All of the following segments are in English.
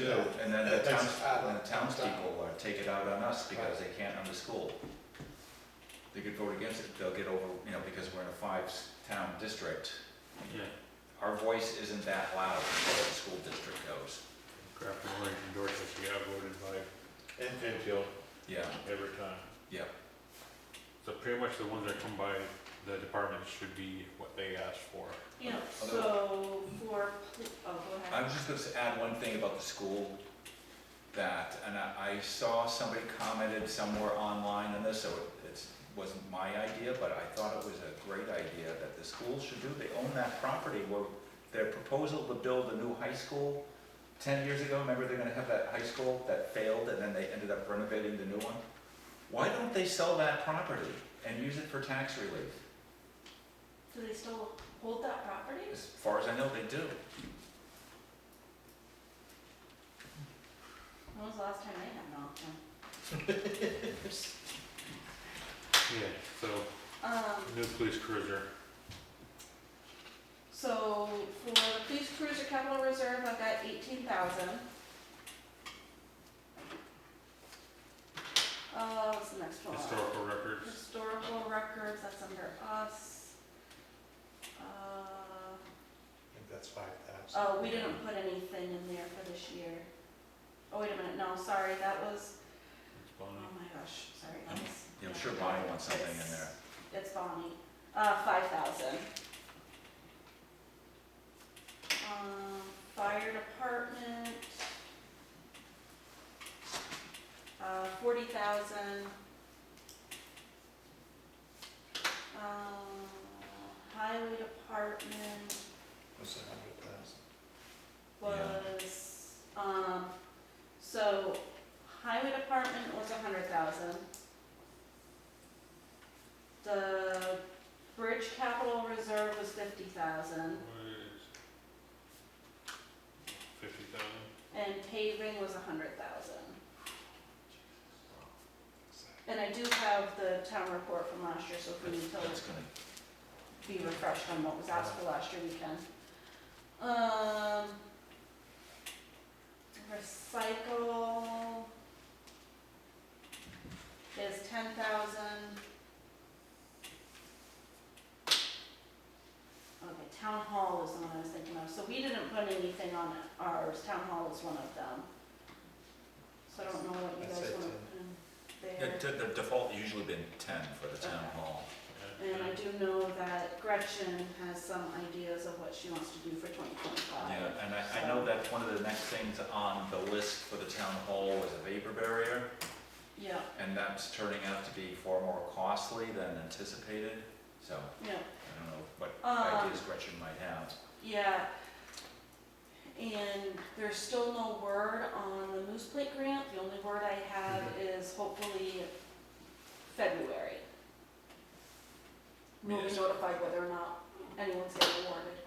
too, and then the townspeople take it out on us because they can't run the school. They could vote against it, they'll get over, because we're in a 5-town district. Yeah. Our voice isn't that loud as far as the school district goes. Grafton, Orange, and Dorchester got voted by And Enfield, Yeah, every time. yeah. So pretty much the ones that come by the department should be what they asked for. Yeah, so for, go I ahead. was just going to add one thing about the school and I saw somebody commented somewhere online on this, so it wasn't my idea, but I thought it was a great idea that the school should do. They own that property where their proposal to build a new high school 10 years ago, remember they're going to have that high school that failed and then they ended up renovating the new one? Why don't they sell that property and use it for tax relief? Do they still hold that property? As far as I know, they do. When was the last time they had an auction? Yeah, so, new police cruiser. So for the police cruiser capital reserve, I've got 18,000. What's the next one? Historical records. Historical records, that's under us. I think that's 5,000. Oh, we didn't put anything in there for this year. Oh, wait a minute, no, sorry, that was, It's oh Bonnie. my gosh, sorry guys. I'm sure Bonnie wants something in there. It's Bonnie, 5,000. Fire department, 40,000. Highway department What's 100,000? was, so highway department was 100,000. The bridge capital reserve was 50,000. 50,000. And paving was 100,000. And I do have the town report from last year, so if we need to That's gonna, be refreshed on what was asked for last year, we can. Recycle is 10,000. Okay, town hall is the one I was thinking of, so we didn't put anything on ours, town hall is one of them. So I don't know what you I'd guys say want to 10. put in there. the default usually been 10 for the town Okay. hall. And I do know that Gretchen has some ideas of what she wants to do for 2025. Yeah, and I know that one of the next things on the list for the town hall was a vapor barrier, Yeah, and that's turning out to be far more costly than anticipated, so yeah, I don't know what Um, ideas Gretchen might have. yeah. And there's still no word on the Moose Plate grant. The only word I have is hopefully February. We'll be Yes. notified whether or not anyone's getting awarded.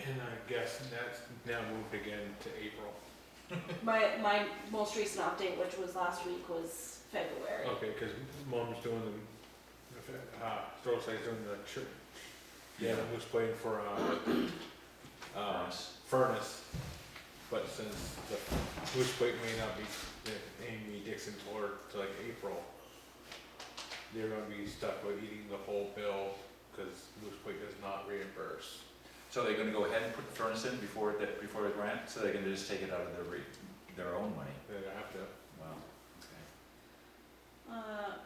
And I guess that's now moved again to April. My most recent update, which was last week, was February. Okay, because Mom's doing Storsa's doing the church. Yeah, I was waiting for furnace, but since the Moose Plate may not be, Amy Dixon told her to like April, they're gonna be stuck with eating the whole bill, because Moose Plate does not reimburse. So they're gonna go ahead and put the furnace in before the grant, so they can just take it out of their own money? They're gonna have to. Wow, okay.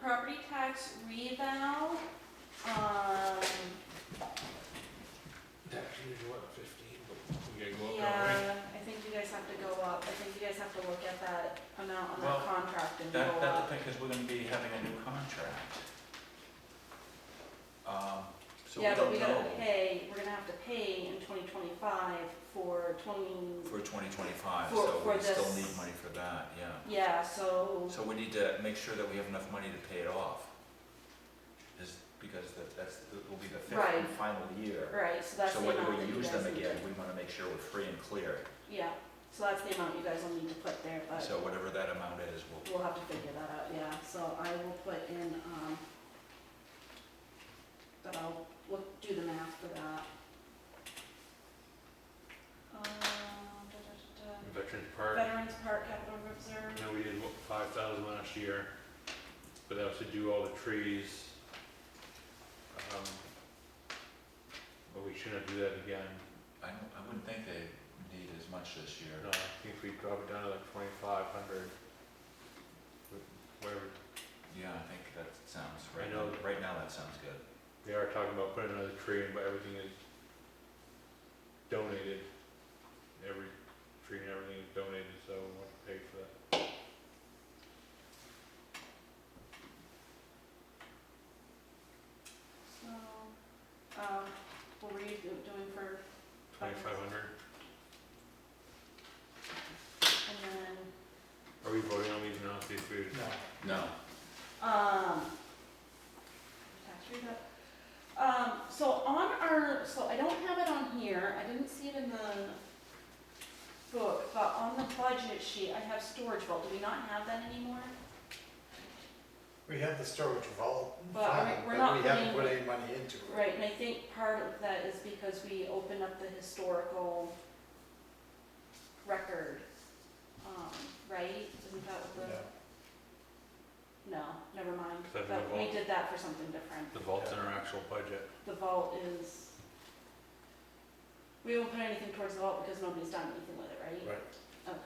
Property tax reval, Tax usually what, 15, but we gotta go up now, right? yeah, I think you guys have to go up. I think you guys have to look at that amount on Well, that contract and go That up. depends, because we're gonna be having a new contract. So we Yeah, but don't we know gotta pay, we're gonna have to pay in 2025 for for 2025, For- so for we still this. need money for that, yeah. yeah, so, So we need to make sure that we have enough money to pay it off. Because it will be the fifth Right. and final year. right, so that's So the whether amount that we you use guys them need again, to, we wanna make sure we're free and clear. yeah, so that's the amount you guys will need to put there, but So whatever that amount is, we'll have to figure that out, yeah, so I will put in, but I'll do the math for that. Da, da, da, da. Veterans Park. Veterans Park part capital reserve. I know we did 5,000 last year, but that was to do all the trees. But we shouldn't do that again. I wouldn't think they need as much this year. No, I think if we drop it down to like 2,500, whatever. Yeah, I think that sounds, I right know. now, right now that sounds good. They are talking about putting another tree in, but everything is donated. Every tree and everything is donated, so we want to pay for that. So, what were you doing for, 2,500. and then, Are we voting on these now? See if we. No, No, tax recap. So on our, so I don't have it on here, I didn't see it in the book, but on the budget sheet, I have storage vault, do we not have that anymore? we have the storage vault, But I mean, fine, we're but not we haven't putting- put any money into it. Right, and I think part of that is because we opened up the historical record, right? Isn't that what No. no, never mind, Is that in the but we vault? did that for something different. The vault's in our actual budget. The vault is, we won't put anything towards the vault because nobody's done anything with it, right? Right, Okay.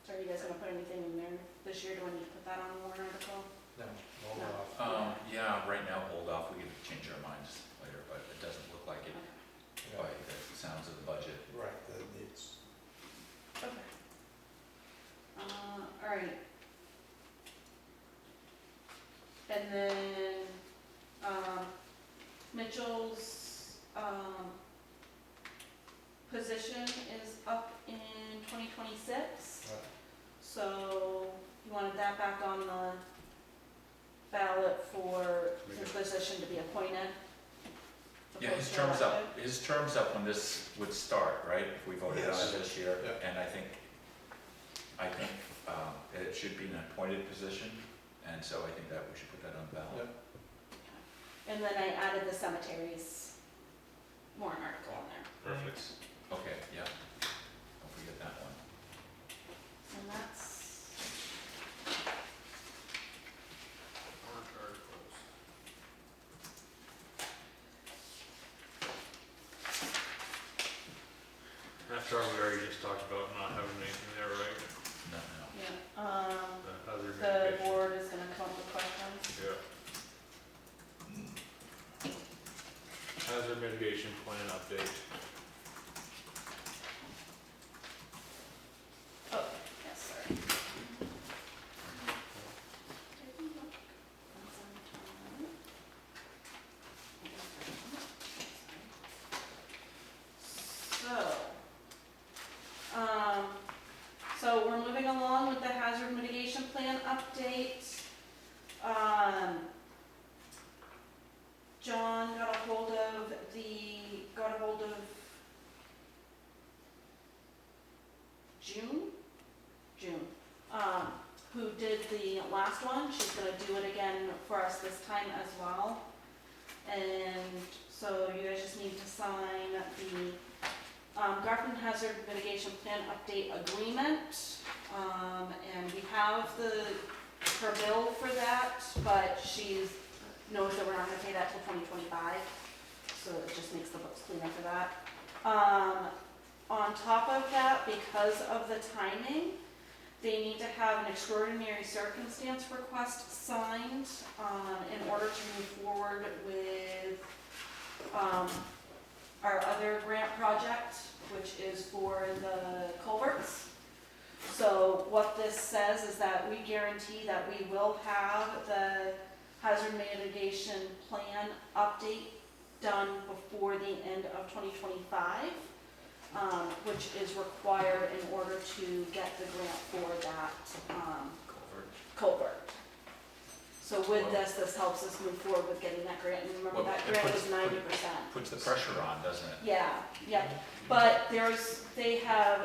So are you guys gonna put anything in there this year? Do I need to put that on the warrant article? no, hold No. off. yeah, right now, hold off, we can change our minds later, but it doesn't look like it Yeah, by the sounds of the budget. right, that needs, Okay. All right. And then, Mitchell's, position is up in 2026. right, So you wanted that back on the ballot for his position to be appointed? Yeah, his opposed to term's up, elected? his term's up when this would start, right? If we voted on Yes. it this year. Yeah. And I think it should be an appointed position, and so I think that we should put that on the ballot. Yep. And then I added the cemeteries warrant article on there. Perfect. Okay, yeah, don't forget that one. And that's, Warrant articles. After we already just talked about not having anything there, right? No, yeah, The hazard the mitigation. board is gonna come up with questions. Yeah. Hazard mitigation plan update. Oh, yes, sorry. So we're moving along with the hazard mitigation plan update. John got a hold of June, who did the last one. She's gonna do it again for us this time as well. And so you guys just need to sign the Grafton Hazard Mitigation Plan Update Agreement. And we have her bill for that, but she knows that we're not gonna pay that till 2025. So it just makes the books cleaner for that. On top of that, because of the timing, they need to have an extraordinary circumstance request signed in order to move forward with our other grant project, which is for the culverts. So what this says is that we guarantee that we will have the hazard mitigation plan update done before the end of 2025. Which is required in order to get the grant for that culvert. So with this helps us move forward with getting that grant, and remember Well, that it grant puts- is 90%. Puts the pressure on, doesn't it? Yeah, yep, but they have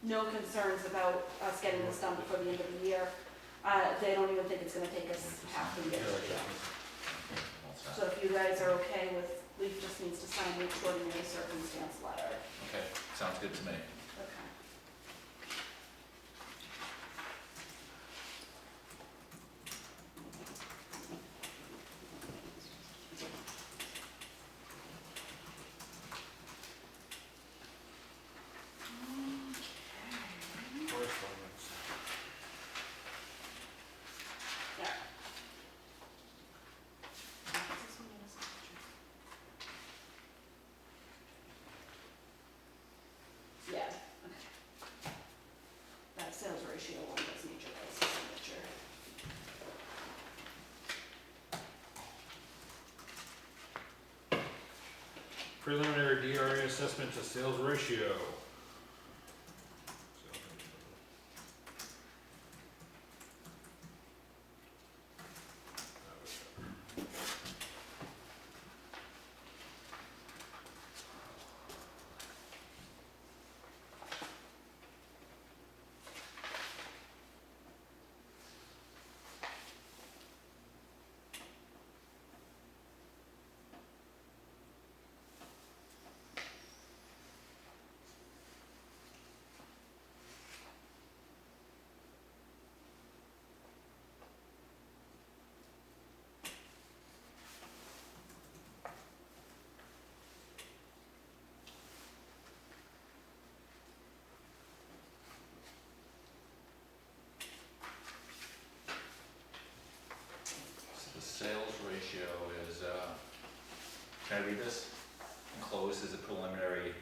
no concerns about us getting this done before the end of the year. They don't even think it's gonna take us half the year. All set. So if you guys are okay with Leaf just needs to sign the extraordinary circumstance letter. Okay, sounds good to me. Okay. Correspondence. Yeah. This one needs a signature. Yeah, okay. That sales ratio one does need your guys' signature. Preliminary DRA assessment to sales ratio. So the sales ratio is, can I read this? Enclosed is a preliminary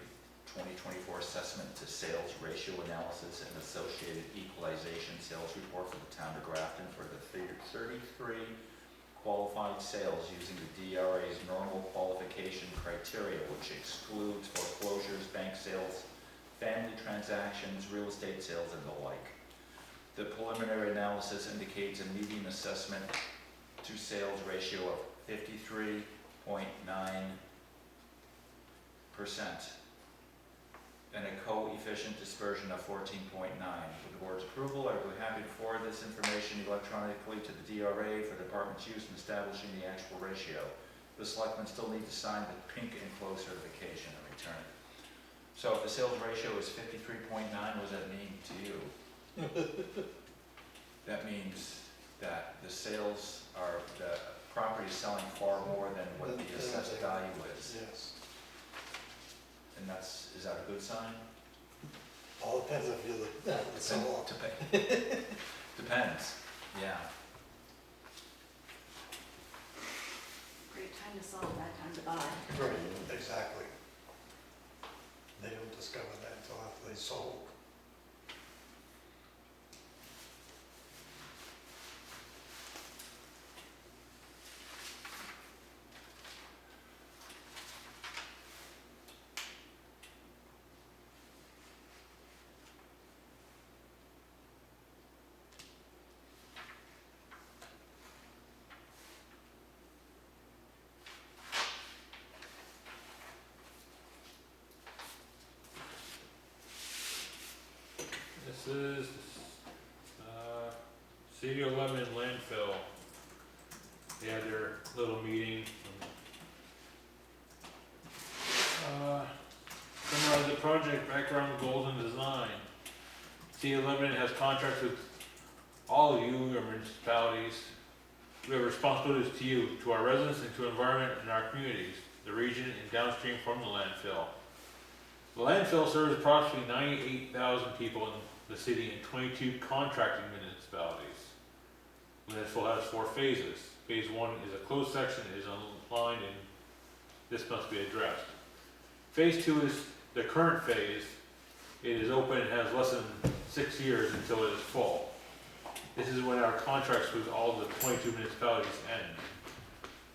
2024 assessment to sales ratio analysis and associated equalization sales report for the town of Grafton for the 33 qualified sales using the DRA's normal qualification criteria, which excludes foreclosures, bank sales, family transactions, real estate sales, and the like. The preliminary analysis indicates a median assessment to sales ratio of 53.9%. And a coefficient dispersion of 14.9. With the board's approval, I would be happy to forward this information electronically to the DRA for the department's use in establishing the actual ratio. The selectmen still need to sign the pink enclosed certification and return it. So if the sales ratio is 53.9, what does that mean to you? That means that the sales are, the property is selling far more than what the assessed value is. Yes. And that's, is that a good sign? All depends if you're the seller. Depends, yeah. Great time to sell, bad time to buy. Right, exactly. They don't discover that until after they sold. This is, City of Lebanon landfill. They had their little meeting. Summarize the project, background, goals, and design. City of Lebanon has contracts with all of you, your municipalities. We have responsibilities to you, to our residents, and to environment and our communities, the region, and downstream from the landfill. The landfill serves approximately 98,000 people in the city and 22 contracting municipalities. The landfill has 4 phases. Phase 1 is a closed section, it is unlined, and this must be addressed. Phase 2 is the current phase. It is open and has less than 6 years until it is full. This is when our contracts with all the 22 municipalities end.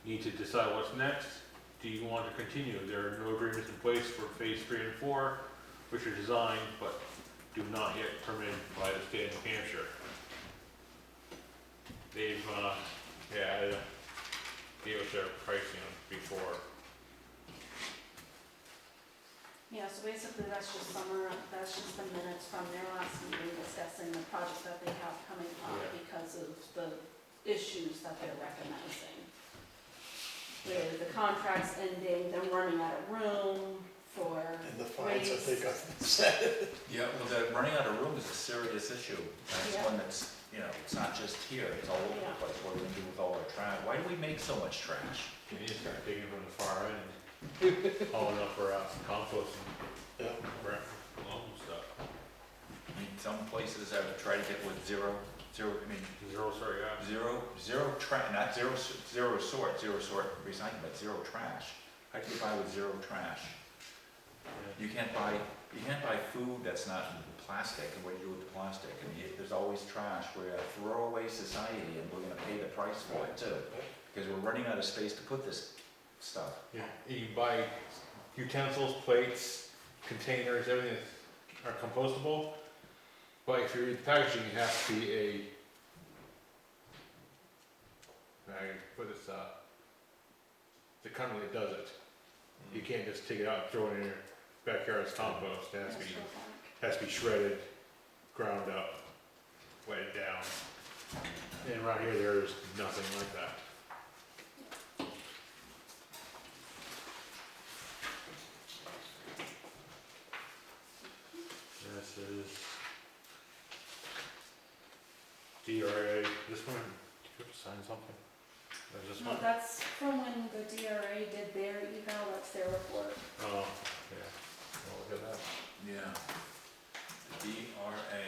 You need to decide what's next. Do you want to continue? There are no agreements in place for phase 3 and 4, which are designed but do not yet permitted by the state of New Hampshire. They've, gave us their pricing before. Yeah, so basically that's just the minutes from their last meeting discussing the project that they have coming up Yeah. because of the issues that they're recognizing. with the contracts ending, them running out of room for And the fines that they raise. got set. Yeah, well, the running out of room is a serious issue. That's Yeah. one that's, you know, it's not just here, it's all over Yeah. the place. What are we gonna do with all our trash? Why do we make so much trash? You need to start digging from the far end, hauling up for compost Yeah. and loam and stuff. I mean, some places have tried to get with zero, I mean, Sorry, yeah. zero trash, not zero sort recycling, but zero trash. How do you buy with zero trash? You can't buy food that's not plastic, and what do you do with the plastic? I mean, there's always trash. We're a throwaway society, and we're gonna pay the price for it too. Because we're running out of space to put this stuff. Yeah, you can buy utensils, plates, containers, everything that are compostable. But if you're packaging, it has to be the company that does it. You can't just take it out and throw it in your backyard as compost. It has to be shredded, ground up, wetted down. And around here, there's nothing like that. This is DRA. This one, do you have to sign something? There's this No, one? that's from when the DRA did their eval, that's their report. Oh, yeah. Oh, look at that. Yeah. DRA.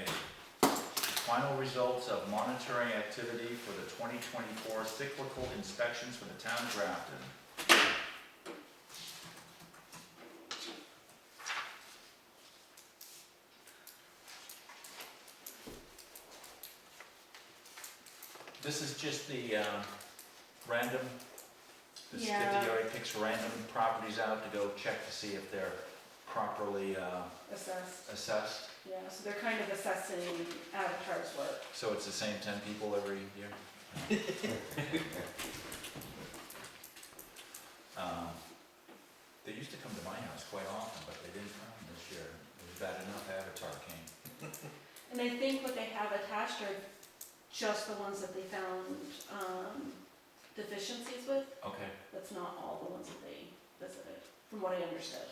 Final results of monitoring activity for the 2024 cyclical inspections for the town of Grafton. This is just the random, the Yeah. DRA picks random properties out to go check to see if they're properly Assessed, assessed. yeah, so they're kind of assessing Avatar's work. So it's the same 10 people every year? They used to come to my house quite often, but they didn't come this year. It was bad enough Avatar came. And I think what they have attached are just the ones that they found deficiencies with. Okay. That's not all the ones that they visited, from what I understood.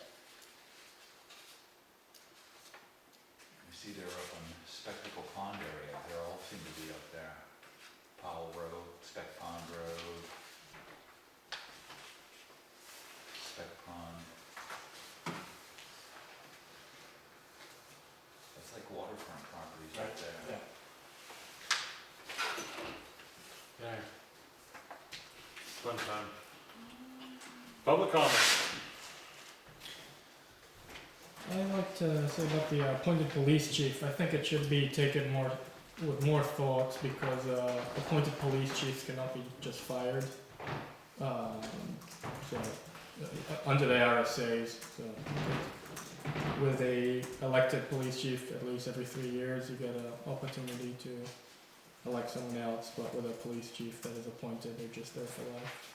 You see they're up on Spectacle Pond area. They all seem to be up there. Powell Road, Spec Pond Road. Spec Pond. That's like waterfront properties right there. Yeah. Yeah. Fun time. Public comment. I'd like to say about the appointed police chief. I think it should be taken with more thought because appointed police chiefs cannot be just fired. Under the RSAs, so with a elected police chief, at least every 3 years, you get an opportunity to elect someone else. But with a police chief that is appointed, they're just there for life.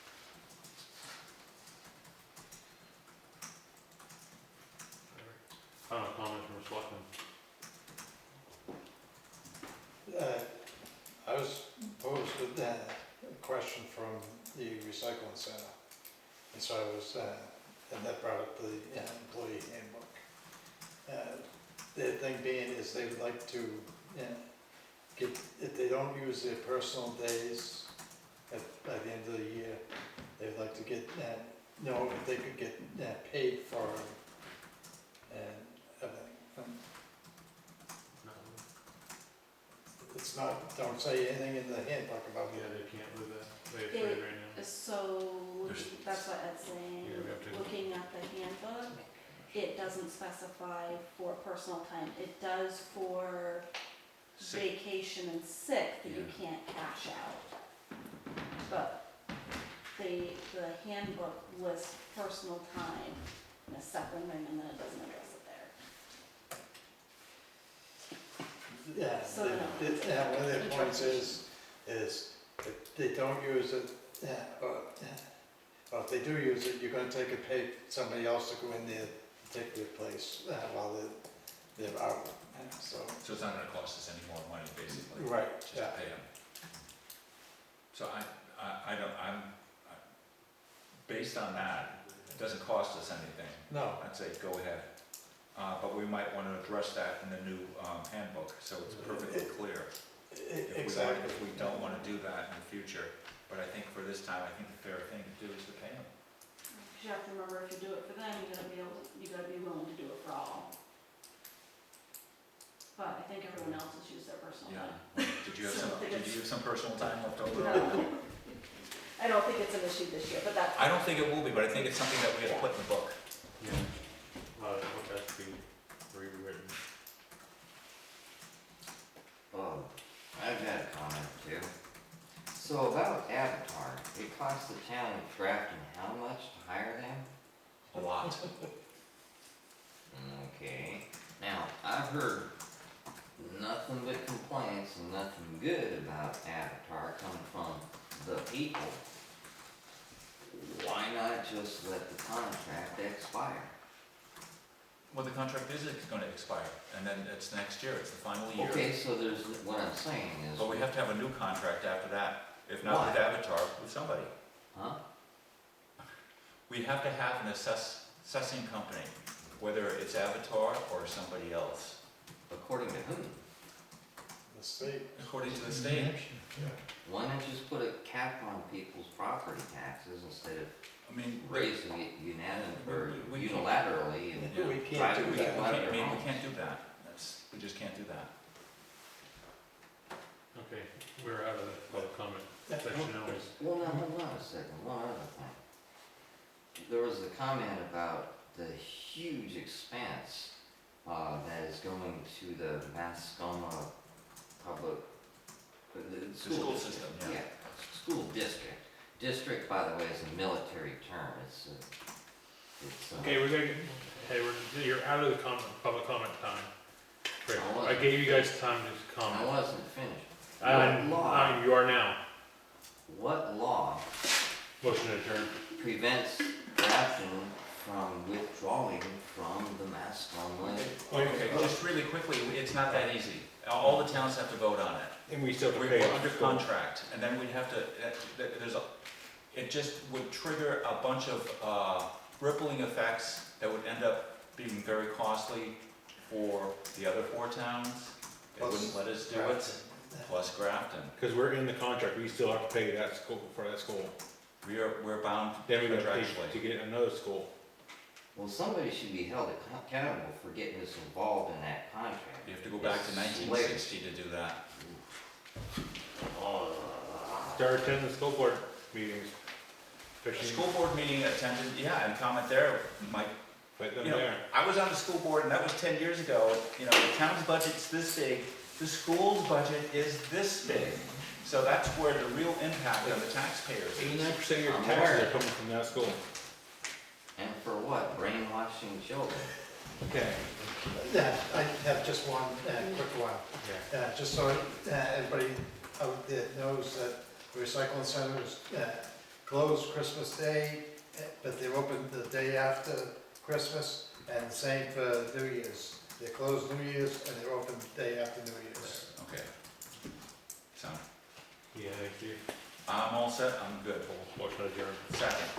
I don't know, comment from Selectmen. I was posed with a question from the recycling center. And so I was, and that brought up the employee handbook. The thing being is they would like to get, if they don't use their personal days by the end of the year, they'd like to get, know if they could get paid for them and everything. No. It's not, don't say anything in the handbook about Yeah, it. they can't do that. They have to right now. So, that's what Ed's saying, Yeah, we have to- looking at the handbook, it doesn't specify for personal time. It does for Sick. vacation and sick that you Yeah. can't cash out. But the handbook lists personal time in a separate thing and then it doesn't address it there. Yeah, So no. one of their points is if they don't use it, or if they do use it, you're gonna take and pay somebody else to go in there, take their place while they're out, so. So it's not gonna cost us any more money, basically. Right, Just yeah. pay them. So based on that, it doesn't cost us anything. No, I'd say go ahead. But we might want to address that in the new handbook, so it's perfectly clear. exactly. If we don't want to do that in the future. But I think for this time, I think the fair thing to do is to pay them. You have to remember, if you do it for them, you gotta be willing to do it for all. But I think everyone else has used their personal time. Did you have some personal time left over? No. I don't think it's an issue this year, but that's. I don't think it will be, but I think it's something that we have to put in the book. Yeah. What has to be rewritten. Oh, I've got a comment too. So about Avatar, it costs the town of Grafton how much to hire them? A lot. Okay, now, I've heard nothing but complaints and nothing good about Avatar coming from the people. Why not just let the contract expire? Well, the contract is going to expire, and then it's next year, it's the final year. Okay, so there's, what I'm saying is. But we have to have a new contract after that, if not with Why? Avatar, with somebody. Huh? We have to have an assessing company, whether it's Avatar or somebody else, According to whom? The state. according to the state. Why not just put a cap on people's property taxes instead of I mean, raising it unanimously or We can't- unilaterally and Yeah. We try can't to do we that. refund their we homes? can't do that. We just can't do that. Okay, we're out of the public comment section now. Well, now, hold on a second, one other thing. There was a comment about the huge expense, that is going to the Mascoma public, The school system, yeah. yeah, school district. District, by the way, is a military term, it's, Okay, we're gonna, you're out of the public comment time. Great, I I wasn't gave you guys finished. time to I comment. wasn't finished. And, What law? you are now. What law Motion adjourned. prevents Grafton from withdrawing from the Mascoma? Okay, just really quickly, it's not that easy. All the towns have to vote on it. And we still have to We're pay. under contract, and then we'd have to, it just would trigger a bunch of rippling effects that would end up being very costly for the other 4 towns. They Plus wouldn't let us do it, plus Grafton. Because we're in the contract, we still have to pay that school, for that school. We're bound Then we gotta pay contractually. to get another school. Well, somebody should be held accountable for getting us involved in that contract. You have to go back to 1960 to do that. Start attending the school board meetings. A Especially, school board meeting attended, yeah, and comment there, Mike. put them You know, there. I was on the school board, and that was 10 years ago. You know, the town's budget's this big, the school's budget is this big. So that's where the real impact on the taxpayers is. 89% of your I'm taxes aware. are coming from that school. And for what? Brainwashing children. Okay. Yeah, I have just one quick one. Just so everybody out there knows that the recycling center is closed Christmas Day, but they're open the day after Christmas, and the same for New Year's. They're closed New Year's and they're open the day after New Year's. Okay. So, Yeah, thank you. I'm all set, I'm good. Motion adjourned. Second.